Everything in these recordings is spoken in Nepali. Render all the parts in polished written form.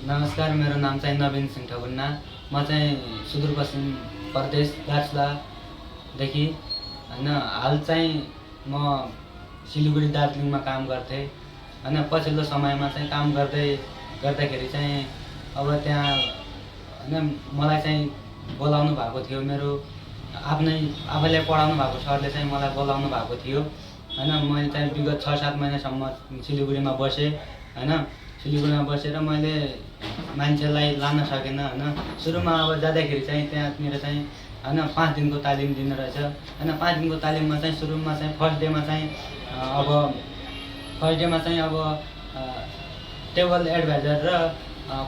नमस्कार, मेरो नाम चाहिँ नवीन सिंह ठकुन्ना। म चाहिँ सुदूरपश्चिम प्रदेश दार्चुलादेखि होइन। हाल चाहिँ म सिलगढी दार्जिलिङमा काम गर्थेँ होइन। पछिल्लो समयमा चाहिँ काम गर्दाखेरि चाहिँ अब त्यहाँ होइन मलाई चाहिँ बोलाउनु भएको थियो। मेरो आफैले पढाउनु भएको सरले चाहिँ मलाई बोलाउनु भएको थियो होइन। मैले चाहिँ विगत 6-7 महिनासम्म सिलगढीमा बसेँ होइन। सिलगढीमा बसेर मैले मान्छेलाई लान सकेन होइन। सुरुमा अब जाँदाखेरि चाहिँ त्यहाँनिर चाहिँ होइन 5 दिनको तालिम दिने रहेछ होइन। 5 दिनको तालिममा चाहिँ सुरुमा चाहिँ फर्स्ट डेमा चाहिँ टेबल एडभाइजर र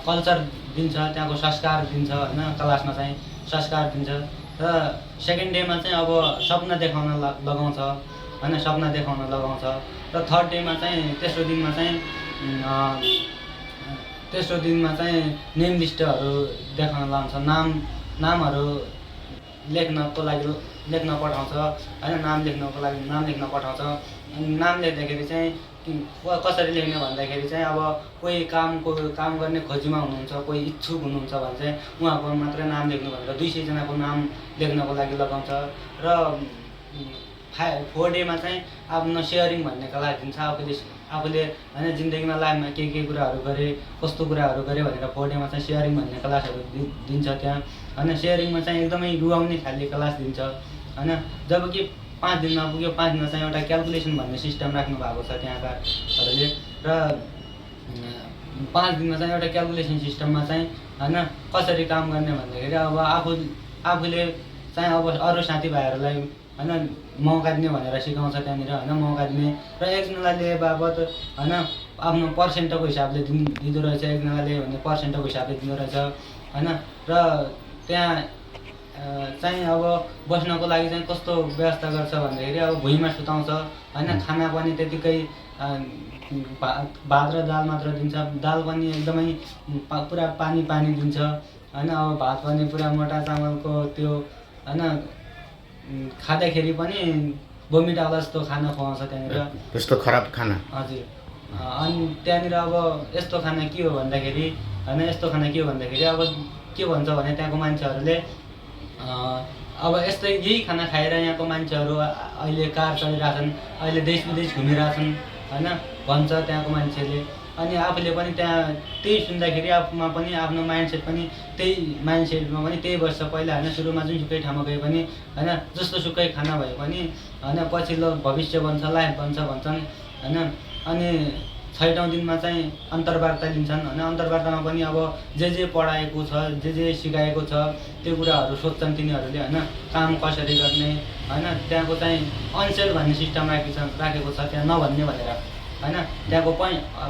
कल्चर दिन्छ, त्यहाँको संस्कार दिन्छ होइन। क्लासमा चाहिँ संस्कार दिन्छ र सेकेन्ड डेमा चाहिँ अब सपना देखाउन लगाउँछ होइन, सपना देखाउन लगाउँछ। र थर्ड डेमा चाहिँ तेस्रो दिनमा चाहिँ नेम लिस्टहरू देखाउन लाउँछ। नामहरू लेख्न पठाउँछ होइन। नाम लेख्न पठाउँछ। नाम लेख्दाखेरि चाहिँ कसरी लेख्ने भन्दाखेरि चाहिँ अब कोही काम गर्ने खोजीमा हुनुहुन्छ, कोही इच्छुक हुनुहुन्छ भने चाहिँ उहाँको मात्रै नाम लेख्नु भनेर 200 जनाको नाम लेख्नको लागि लगाउँछ। र 4 डेमा चाहिँ आफ्नो सेयरिङ भन्ने क्लास दिन्छ। आफूले होइन जिन्दगीमा लाइफमा के कुराहरू गरे, कस्तो कुराहरू गरे भनेर 4 डेमा चाहिँ सेयरिङ भन्ने क्लासहरू दिन्छ त्यहाँ होइन। सेयरिङमा चाहिँ एकदमै रुवाउने खाले क्लास दिन्छ होइन। जबकि 5 दिनमा पुग्यो, 5 दिनमा चाहिँ एउटा क्यालकुलेसन भन्ने सिस्टम राख्नु भएको छ त्यहाँकाहरूले। र 5 दिनमा चाहिँ एउटा क्यालकुलेसन सिस्टममा चाहिँ होइन कसरी काम गर्ने भन्दाखेरि अब आफूले चाहिँ अब अरू साथीभाइहरूलाई होइन मौका दिने भनेर सिकाउँछ त्यहाँनिर होइन। मौका दिने र एकजनालाई लिए बापत होइन आफ्नो पर्सेन्टको हिसाबले दिँदो रहेछ। एकजनाले भने पर्सेन्टको हिसाबले दिँदो रहेछ होइन। र त्यहाँ चाहिँ अब बस्नको लागि चाहिँ कस्तो व्यवस्था गर्छ भन्दाखेरि अब भुइँमा सुताउँछ होइन। खाना पनि त्यतिकै भात र दाल मात्र दिन्छ। दाल पनि एकदमै पुरा पानी दिन्छ होइन। अब भात पनि पुरा मोटा चामलको त्यो होइन। खाँदाखेरि पनि बोमिट आउला जस्तो खाना खुवाउँछ त्यहाँनिर, त्यस्तो खराब खाना। हजुर। अनि त्यहाँनिर अब यस्तो खाना के हो भन्दाखेरि होइन, अब के भन्छ भने त्यहाँको मान्छेहरूले अब यही खाना खाएर यहाँको मान्छेहरू अहिले कार चलिरहेछन्, अहिले देश विदेश घुमिरहेछन् होइन भन्छ त्यहाँको मान्छेले। अनि आफूले पनि त्यहाँ त्यही सुन्दाखेरि आफूमा पनि आफ्नो माइन्डसेट पनि त्यही बस्छ। पहिला होइन सुरुमा जुनसुकै ठाउँमा गए पनि होइन जस्तो सुकै खाना भए पनि होइन पछिल्लो भविष्य बन्छ, लाइफ बन्छ भन्छन् होइन। अनि 6औँ दिनमा चाहिँ अन्तर्वार्ता लिन्छन् होइन। अन्तर्वार्तामा पनि अब जे पढाएको छ, जे सिकाएको छ त्यो कुराहरू सोध्छन् तिनीहरूले होइन। काम कसरी गर्ने होइन। त्यहाँको चाहिँ अनसेल भन्ने सिस्टम राखेको छ त्यहाँ, नभन्ने भनेर होइन। त्यहाँको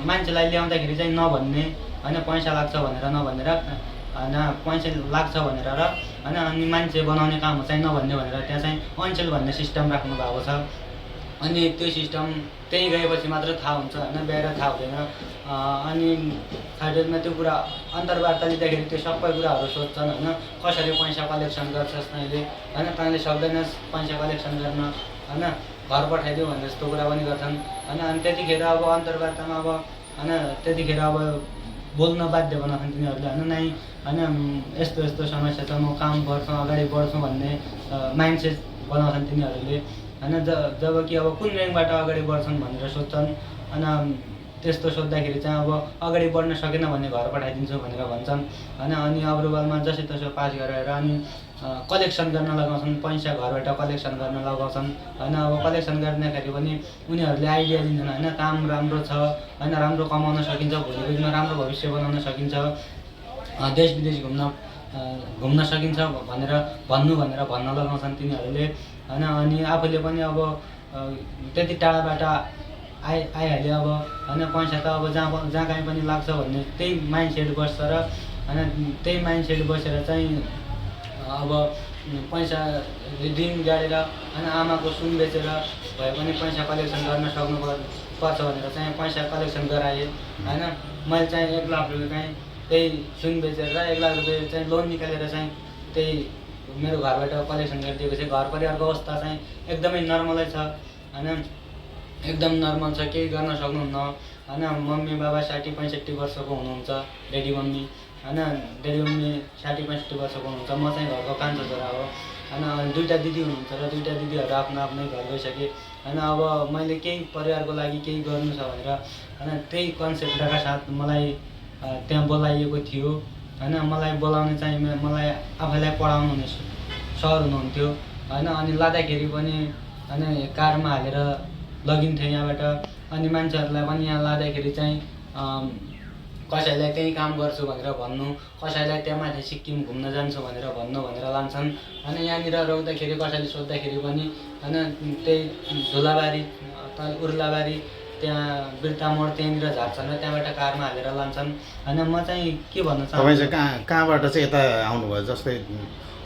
मान्छेलाई ल्याउँदाखेरि चाहिँ नभन्ने होइन, पैसा लाग्छ भनेर नभनेर होइन, पैसा लाग्छ भनेर र होइन। अनि मान्छे बनाउने काम चाहिँ नभन्ने भनेर त्यहाँ चाहिँ अनसेल भन्ने सिस्टम राख्नु भएको छ। अनि त्यो सिस्टम त्यहीँ गएपछि मात्र थाहा हुन्छ होइन, बाहिर थाहा हुँदैन। अनि थर्डमा त्यो कुरा अन्तर्वार्ता लिँदाखेरि त्यो सबै कुराहरू सोध्छन् होइन। कसरी पैसा कलेक्सन गर्छस् तैँले होइन, तैँले सक्दैनस् पैसा कलेक्सन गर्न होइन, घर पठाइदियो भन्ने जस्तो कुरा पनि गर्छन् होइन। अनि त्यतिखेर अब अन्तर्वार्तामा अब होइन त्यतिखेर अब बोल्न बाध्य बनाउँछन् तिनीहरूले होइन। नै होइन यस्तो समस्या छ, म काम गर्छु, अगाडि बढ्छु भन्ने माइन्डसेट बनाउँछन् तिनीहरूले होइन। जबकि अब कुन ऱ्याङ्कबाट अगाडि बढ्छन् भनेर सोध्छन् होइन। त्यस्तो सोद्धाखेरि चाहिँ अब अगाडि बढ्न सकेन भने घर पठाइदिन्छु भनेर भन्छन् होइन। अनि अप्रुभलमा जसो तसो पास गरेर अनि कलेक्सन गर्न लगाउँछन्, पैसा घरबाट कलेक्सन गर्न लगाउँछन् होइन। अब कलेक्सन गर्दाखेरि पनि उनीहरूले आइडिया दिन्छन् होइन, काम राम्रो छ होइन, राम्रो कमाउन सकिन्छ, भोलिको दिनमा राम्रो भविष्य बनाउन सकिन्छ, देश विदेश घुम्न सकिन्छ भनेर भन्न लगाउँछन् तिनीहरूले होइन। अनि आफूले पनि अब त्यति टाढाबाट आइहाल्यो अब होइन, पैसा त अब जहाँ कहीँ पनि लाग्छ भन्ने त्यही माइन्डसेट बस्छ र होइन। त्यही माइन्डसेट बसेर चाहिँ अब पैसा दिन गाडेर होइन, आमाको सुन बेचेर भए पनि पैसा कलेक्सन गर्न सक्नुपर्छ भनेर चाहिँ पैसा कलेक्सन गराएँ होइन। मैले चाहिँ 1 लाख रुपियाँ चाहिँ त्यही सुन बेचेर 1 लाख रुपियाँ चाहिँ लोन निकालेर चाहिँ त्यही मेरो घरबाट कलेक्सन गरिदिएको छ। घर परिवारको अवस्था चाहिँ एकदमै नर्मलै छ होइन, एकदम नर्मल छ, केही गर्न सक्नुहुन्न होइन मम्मी बाबा 60-65 वर्षको हुनुहुन्छ, ड्याडी मम्मी होइन, ड्याडी मम्मी 60-65 वर्षको हुनुहुन्छ, म चाहिँ घरको कान्छो छोरा हो होइन। दुईवटा दिदी हुनुहुन्छ र दुईवटा दिदीहरू आफ्नो आफ्नै घर गइसके होइन। अब मैले केही परिवारको लागि केही गर्नु छ भनेर होइन त्यही कन्सेप्टका साथ मलाई त्यहाँ बोलाइएको थियो होइन। मलाई बोलाउने चाहिँ मलाई आफैलाई पढाउनु हुने सर हुनुहुन्थ्यो होइन। अनि लाँदाखेरि पनि होइन कारमा हालेर लगिन्थ्यो यहाँबाट। अनि मान्छेहरूलाई पनि यहाँ लाँदाखेरि चाहिँ कसैलाई त्यहीँ काम गर्छु भनेर भन्नु, कसैलाई त्यहाँ माथि सिक्किम घुम्न जान्छु भनेर भन्नु भनेर लान्छन्। अनि यहाँनिर रोक्दाखेरि कसैले सोद्धाखेरि पनि होइन त्यही झोलाबारी उर्लाबारी त्यहाँ बिर्ता मोड त्यहाँनिर झार्छन् र त्यहाँबाट कारमा हालेर लान्छन् होइन। म चाहिँ के भन्न चाहन्छु, तपाईँ चाहिँ कहाँबाट चाहिँ यता आउनुभयो? जस्तै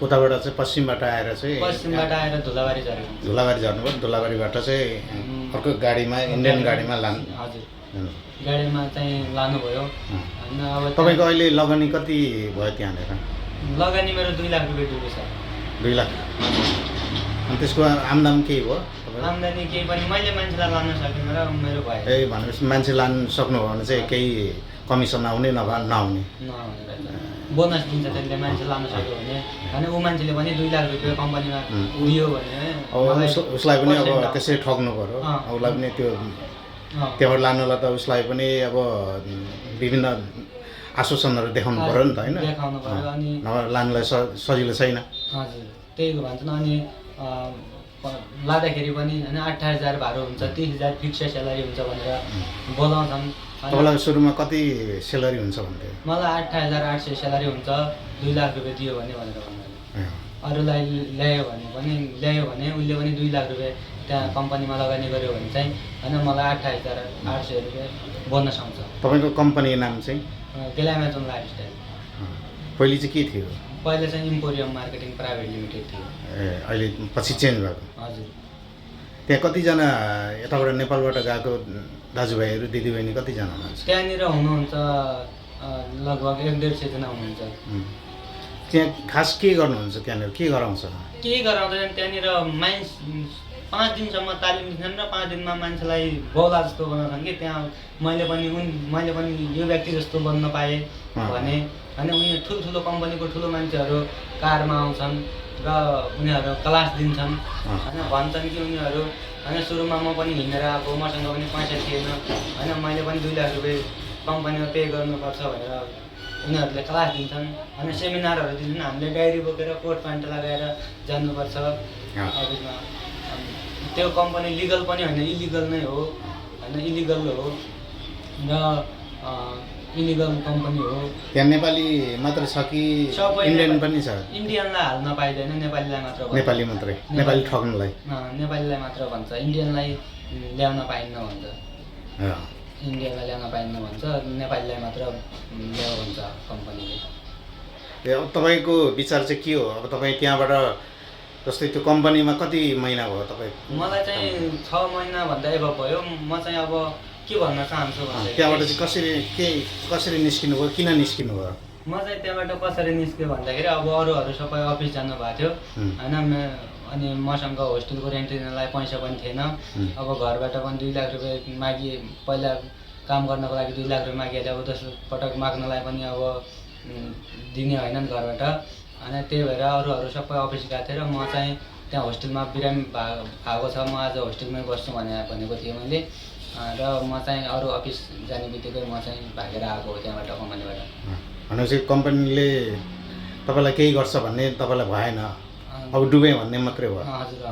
उताबाट चाहिँ पश्चिमबाट आएर चाहिँ पश्चिमबाट आएर धुलाबारी झरेको। धुलाबारी झर्नुभयो, धुलाबारीबाट चाहिँ अर्को गाडीमा इन्डियन गाडीमा लानु। हजुर, गाडीमा चाहिँ लानुभयो होइन। अब तपाईँको अहिले लगानी कति भयो त्यहाँनिर? लगानी मेरो 2 लाख रुपियाँ डुबेछ। 2 लाख। अनि त्यसको आम्दानी केही भयो? आम्दानी केही पनि मैले मान्छेलाई लान सकिनँ र मेरो भयो। ए भनेपछि मान्छे लान सक्नुभयो भने चाहिँ केही कमिसन आउने नभए नआउने? बोनस दिन्छ त्यसले मान्छे लान सक्यो भने होइन। ऊ मान्छेले पनि 2 लाख रुपियाँ कम्पनीमा दियो भने अब उसलाई पनि अब त्यसै ठग्नु पऱ्यो। उसलाई पनि त्यो त्यहाँबाट लानुलाई त उसलाई पनि अब विभिन्न आश्वासनहरू देखाउनु पऱ्यो नि त होइन। देखाउनु पऱ्यो अनि नभए लानुलाई सजिलो छैन। हजुर त्यही भन्छन्। अनि लाँदाखेरि पनि होइन 28,000 भाडा हुन्छ, 30,000 फिक्स स्यालेरी हुन्छ भनेर बोलाउँछन्। तपाईँलाई सुरुमा कति स्यालेरी हुन्छ भन्थ्यो? मलाई 28,800 स्यालेरी हुन्छ, 2 लाख रुपियाँ दियो भने भनेर भन्नु। अरूलाई ल्यायो भने उसले पनि 2 लाख रुपियाँ त्यहाँ कम्पनीमा लगानी गर्यो भने चाहिँ होइन मलाई 28,800 रुपियाँ बोनस आउँछ। तपाईँको कम्पनीको नाम चाहिँ? ग्ल्यामाजोन लाइफस्टाइल। पहिले चाहिँ के थियो? पहिला चाहिँ इम्पोरियम मार्केटिङ प्राइभेट लिमिटेड थियो। अहिले पछि चेन्ज भएको? हजुर। त्यहाँ कतिजना यताबाट नेपालबाट गएको दाजुभाइहरू दिदीबहिनी कतिजना हुनुहुन्छ? त्यहाँनिर हुनुहुन्छ लगभग 150 जना हुनुहुन्छ। त्यहाँ खास के गर्नुहुन्छ? त्यहाँनिर के गराउँछ? केही गराउँदैन त्यहाँनिर। 5 दिनसम्म तालिम दिन्छन् र 5 दिनमा मान्छेलाई बौला जस्तो बनाउँछन् कि त्यहाँ मैले पनि यो व्यक्ति जस्तो बन्न पाएँ भने होइन। उनी ठुल्ठुलो कम्पनीको ठुलो मान्छेहरू कारमा आउँछन् र उनीहरू क्लास दिन्छन् होइन। भन्छन् कि उनीहरू होइन सुरुमा म पनि हिँडेर आएको, मसँग पनि पैसा थिएन होइन, मैले पनि 2 लाख रुपियाँ कम्पनीमा पे गर्नुपर्छ भनेर उनीहरूले क्लास दिन्छन् होइन। सेमिनारहरू दिन्छन्। हामीले डायरी बोकेर कोट प्यान्ट लगाएर जानुपर्छ अफिसमा। त्यो कम्पनी लिगल पनि होइन, इलिगल नै हो होइन, इलिगल हो र इलिगल कम्पनी हो। त्यहाँ नेपाली मात्र छ कि इन्डियन पनि छ? इन्डियनलाई हाल्न पाइँदैन, नेपालीलाई मात्र भन्छ। नेपाली मात्रै? नेपाली ठग्नलाई? नेपालीलाई मात्र भन्छ, इन्डियनलाई ल्याउन पाइन्न भन्छ। इन्डियालाई ल्याउन पाइन्न भन्छ, नेपालीलाई मात्र ल्याऊ भन्छ कम्पनीले। अब तपाईँको विचार चाहिँ के हो? अब तपाईँ त्यहाँबाट जस्तै त्यो कम्पनीमा कति महिना भयो तपाईँ? मलाई चाहिँ 6 महिनाभन्दा एभव भयो। म चाहिँ अब के भन्न चाहन्छु भने त्यहाँबाट चाहिँ कसरी निस्किनु भयो, किन निस्किनु भयो? म चाहिँ त्यहाँबाट कसरी निस्केँ भन्दाखेरि अब अरूहरू सबै अफिस जानुभएको थियो होइन। अनि मसँग होस्टेलको रेन्ट दिनलाई पैसा पनि थिएन। अब घरबाट पनि 2 लाख रुपियाँ मागिए, पहिला काम गर्नको लागि 2 लाख रुपियाँ मागिहाल्यो। अब दोस्रो पटक माग्नलाई पनि अब दिने होइनन् घरबाट होइन। त्यही भएर अरूहरू सबै अफिस गएको थिएँ र म चाहिँ त्यहाँ होस्टेलमा बिरामी भएको छ, म आज होस्टेलमै बस्छु भनेको थिएँ मैले र म चाहिँ अरू अफिस जाने बित्तिकै म चाहिँ भागेर आएको हो त्यहाँबाट कम्पनीबाट। भनेपछि कम्पनीले तपाईँलाई केही गर्छ भन्ने तपाईँलाई भएन, अब डुबेँ भन्ने मात्रै भयो? हजुर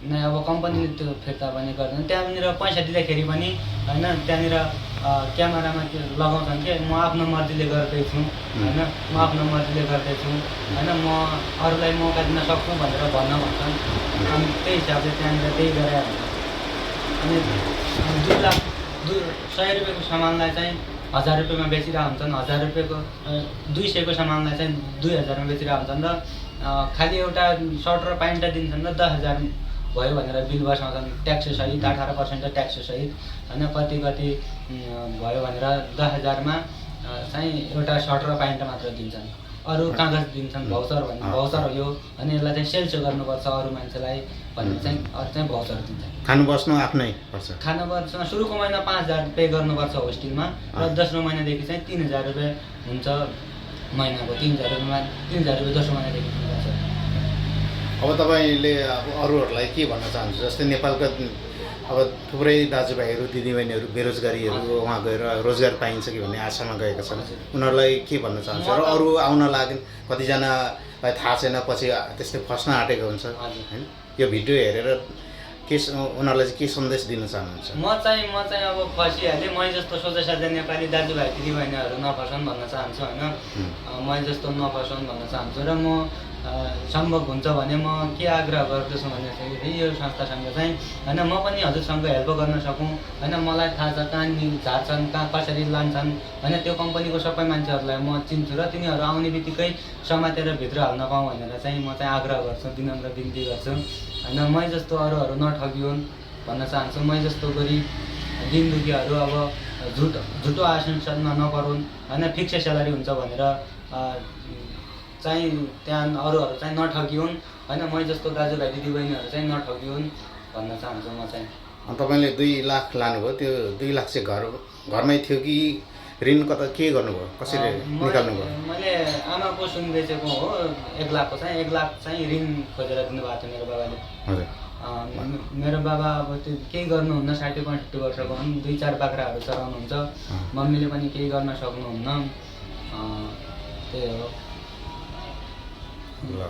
नै अब कम्पनीले त्यो फिर्ता पनि गर्दैन। त्यहाँनिर पैसा दिँदाखेरि पनि होइन त्यहाँनिर क्यामेरामा के लगाउँछन् कि म आफ्नो मर्जीले गर्दैछु होइन, म आफ्नो मर्जीले गर्दैछु होइन, म अरूलाई मौका दिन सक्छु भनेर भन्छन्। अनि त्यही हिसाबले त्यहाँनिर त्यही गरेर हुन्छ। अनि 2 लाख 100 रुपियाँको सामानलाई चाहिँ 1000 रुपियाँमा बेचिरहेको हुन्छन्, 1000 रुपियाँको 200को सामानलाई चाहिँ 2000मा बेचिरहेको हुन्छन् र खालि एउटा सर्ट र प्यान्ट दिन्छन् र 10,000 भयो भनेर बिल बसाउँछन् ट्याक्स सहित, 18% ट्याक्स सहित होइन। कति भयो भनेर 10,000मा चाहिँ एउटा सर्ट र प्यान्ट मात्र दिन्छन्। अरू कागज दिन्छन् भाउचर भन्ने भाउचर हो यो अनि यसलाई चाहिँ सेल्स गर्नुपर्छ अरू मान्छेलाई भनेर चाहिँ अरू चाहिँ भाउचर दिन्छ। खानु बस्नु आफ्नै पर्छ। खाना बस्न सुरुको महिना 5,000 पे गर्नुपर्छ होस्टेलमा र दोस्रो महिनादेखि चाहिँ 3,000 रुपियाँ हुन्छ महिनाको। 3,000 रुपियाँ दोस्रो महिनादेखि दिनुपर्छ। अब तपाईँले अब अरूहरूलाई के भन्न चाहनुहुन्छ? जस्तै नेपालका अब थुप्रै दाजुभाइहरू दिदीबहिनीहरू बेरोजगारीहरू वहाँ गएर रोजगार पाइन्छ कि भन्ने आशामा गएका छन्, उनीहरूलाई के भन्न चाहन्छ? र अरू आउन लागि कतिजनालाई थाहा छैन, पछि त्यस्तै फस्न आँटेको हुन्छ होइन? यो भिडियो हेरेर के उनीहरूलाई चाहिँ के सन्देश दिन चाहनुहुन्छ? म चाहिँ अब फसिहालेँ। मै जस्तो सोझा साझा नेपाली दाजुभाइ दिदीबहिनीहरू नफसन् भन्न चाहन्छु होइन। मै जस्तो नफसन् भन्न चाहन्छु र म सम्भव हुन्छ भने म के आग्रह गर्दछु भन्दाखेरि यो संस्थासँग चाहिँ होइन म पनि हजुरसँग हेल्प गर्न सकौँ होइन। मलाई थाहा छ कहाँ झार्छन्, कहाँ कसरी लान्छन् होइन। त्यो कम्पनीको सबै मान्छेहरूलाई म चिन्छु र तिनीहरू आउने बित्तिकै समातेर भित्र हाल्न पाऊँ भनेर चाहिँ म चाहिँ आग्रह गर्छु, विनम्र बिन्ती गर्छु होइन। मै जस्तो अरूहरू नठगिउन् भन्न चाहन्छु। मै जस्तो गरिब दिन दुखीहरू अब झुटो आश्वासनमा नपरुन् होइन। फिक्स स्यालेरी हुन्छ भनेर चाहिँ त्यहाँ अरूहरू चाहिँ नठगिउन् होइन। मै जस्तो दाजुभाइ दिदीबहिनीहरू चाहिँ नठगिउन् भन्न चाहन्छु म चाहिँ। तपाईँले 2 लाख लानुभयो, त्यो 2 लाख चाहिँ घरमै थियो कि ऋण कता के गर्नुभयो, कसरी निकाल्नुभयो? मैले आमाको सुन बेचेको हो 1 लाखको चाहिँ। 1 लाख चाहिँ ऋण खोजेर दिनुभएको थियो मेरो बाबाले। हजुर। मेरो बाबा अब त्यो केही गर्नुहुन्न, 60-65 वर्षको हुन्, 2-4 बाख्राहरू चराउनुहुन्छ। मम्मीले पनि केही गर्न सक्नुहुन्न, त्यही हो। ल